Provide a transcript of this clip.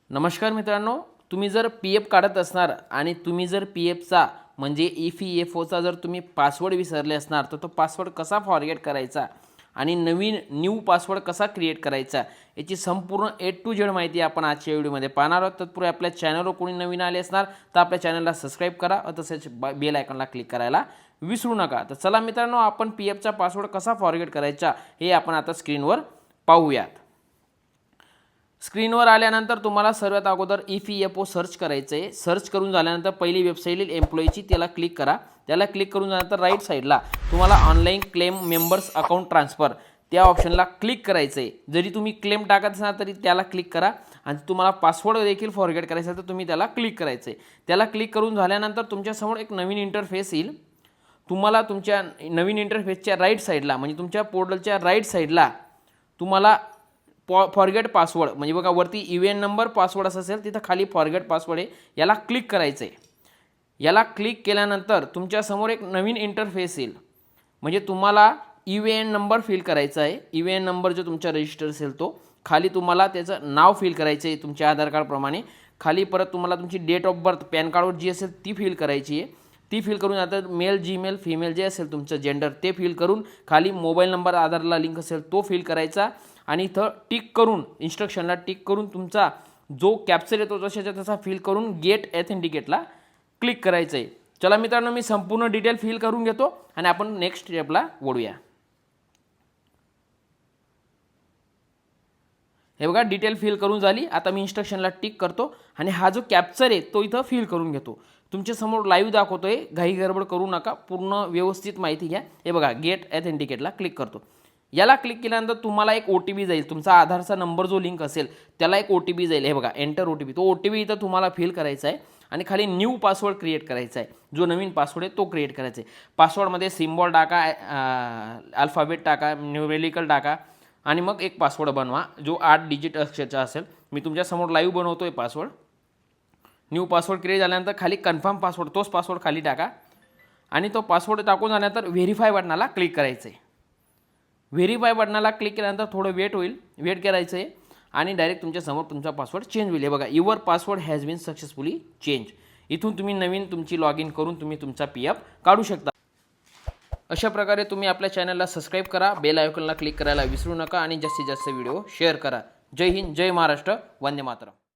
नमस्कार मित्रांनो, तुम्ही जर पी एफ काढत असणार आणि तुम्ही जर पी एफचा म्हणजे EPFOचा जर तुम्ही पासवर्ड विसरले असणार तर तो पासवर्ड कसा फॉरगेट करायचा आणि नवीन न्यू पासवर्ड कसा क्रिएट करायचा याची संपूर्ण A to Z माहिती आपण आजच्या व्हिडिओमध्ये पाहणार आहोत। तत्पूर्वी आपल्या चॅनलवर कोणी नवीन आले असणार तर आपल्या चॅनलला सबस्क्राईब करा व तसेच बेल आयकॉनला क्लिक करायला विसरू नका। तर चला मित्रांनो, आपण पी एफचा पासवर्ड कसा फॉरगेट करायचा हे आपण आता स्क्रीनवर पाहूयात। स्क्रीनवर आल्यानंतर तुम्हाला सर्वात अगोदर EPFO सर्च करायचं आहे। सर्च करून झाल्यानंतर पहिली वेबसाईट येईल एम्प्लॉईची, त्याला क्लिक करा। त्याला क्लिक करून झाल्यानंतर राईट साईडला तुम्हाला online claim members account transfer त्या ऑप्शनला क्लिक करायचं आहे। जरी तुम्ही क्लेम टाकत असाल तरी त्याला क्लिक करा आणि तुम्हाला पासवर्ड देखील फॉरगेट करायचा आहे तर तुम्ही त्याला क्लिक करायचं आहे। त्याला क्लिक करून झाल्यानंतर तुमच्यासमोर एक नवीन इंटरफेस येईल। तुम्हाला तुमच्या नवीन इंटरफेसच्या राईट साईडला म्हणजे तुमच्या पोर्टलच्या राईट साईडला तुम्हाला फॉरगेट पासवर्ड म्हणजे बघा वरती EVN नंबर पासवर्ड असं असेल तिथं खाली फॉरगेट पासवर्ड आहे, याला क्लिक करायचं आहे। याला क्लिक केल्यानंतर तुमच्यासमोर एक नवीन इंटरफेस येईल। म्हणजे तुम्हाला EVN नंबर फिल करायचा आहे। EVN नंबर जो तुमचा रजिस्टर असेल तो खाली तुम्हाला त्याचं नाव फिल करायचं आहे तुमच्या आधार कार्डप्रमाणे। खाली परत तुम्हाला तुमची डेट ऑफ बर्थ पॅन कार्डवर जी असेल ती फिल करायची आहे। ती फिल करून आता मेल जीमेल फिमेल जे असेल तुमचं जेंडर ते फिल करून खाली मोबाईल नंबर आधारला लिंक असेल तो फिल करायचा आणि इथं टिक करून इन्स्ट्रक्शनला टिक करून तुमचा जो कॅप्चर येतो तशाच्या तसा फिल करून गेट ऑथेंटिकेटला क्लिक करायचं आहे। चला मित्रांनो, मी संपूर्ण डिटेल फिल करून घेतो आणि आपण नेक्स्ट स्टेपला वळूया। हे बघा डिटेल फिल करून झाली। आता मी इन्स्ट्रक्शनला टिक करतो आणि हा जो कॅप्चर आहे तो इथं फिल करून घेतो। तुमच्यासमोर लाईव्ह दाखवतोय, घाई गडबड करू नका, पूर्ण व्यवस्थित माहिती घ्या। हे बघा गेट ऑथेंटिकेटला क्लिक करतो। याला क्लिक केल्यानंतर तुम्हाला एक OTP जाईल, तुमचा आधारचा नंबर जो लिंक असेल त्याला एक OTP जाईल। हे बघा एंटर OTP, तो OTP इथं तुम्हाला फिल करायचा आहे आणि खाली न्यू पासवर्ड क्रिएट करायचा आहे। जो नवीन पासवर्ड आहे तो क्रिएट करायचा आहे। पासवर्डमध्ये सिम्बॉल टाका, अल्फाबेट टाका, न्यूमेरिकल टाका आणि मग एक पासवर्ड बनवा जो 8 डिजिट अक्षरचा असेल। मी तुमच्यासमोर लाईव्ह बनवतोय पासवर्ड। न्यू पासवर्ड क्रिएट झाल्यानंतर खाली कन्फर्म पासवर्ड तोच पासवर्ड खाली टाका आणि तो पासवर्ड टाकून झाल्यानंतर व्हेरीफाय बटनाला क्लिक करायचं आहे। व्हेरीफाय बटनाला क्लिक केल्यानंतर थोडं वेट होईल, वेट करायचं आहे आणि डायरेक्ट तुमच्यासमोर तुमचा पासवर्ड चेंज होईल। हे बघा your password has been successfully change. इथून तुम्ही नवीन तुमची लॉग इन करून तुम्ही तुमचा PF काढू शकता। अशा प्रकारे तुम्ही आपल्या चॅनलला सबस्क्राईब करा, बेल आयकॉनला क्लिक करायला विसरू नका आणि जास्तीत जास्त व्हिडिओ शेअर करा। जय हिंद, जय महाराष्ट्र, वंदे मातरम।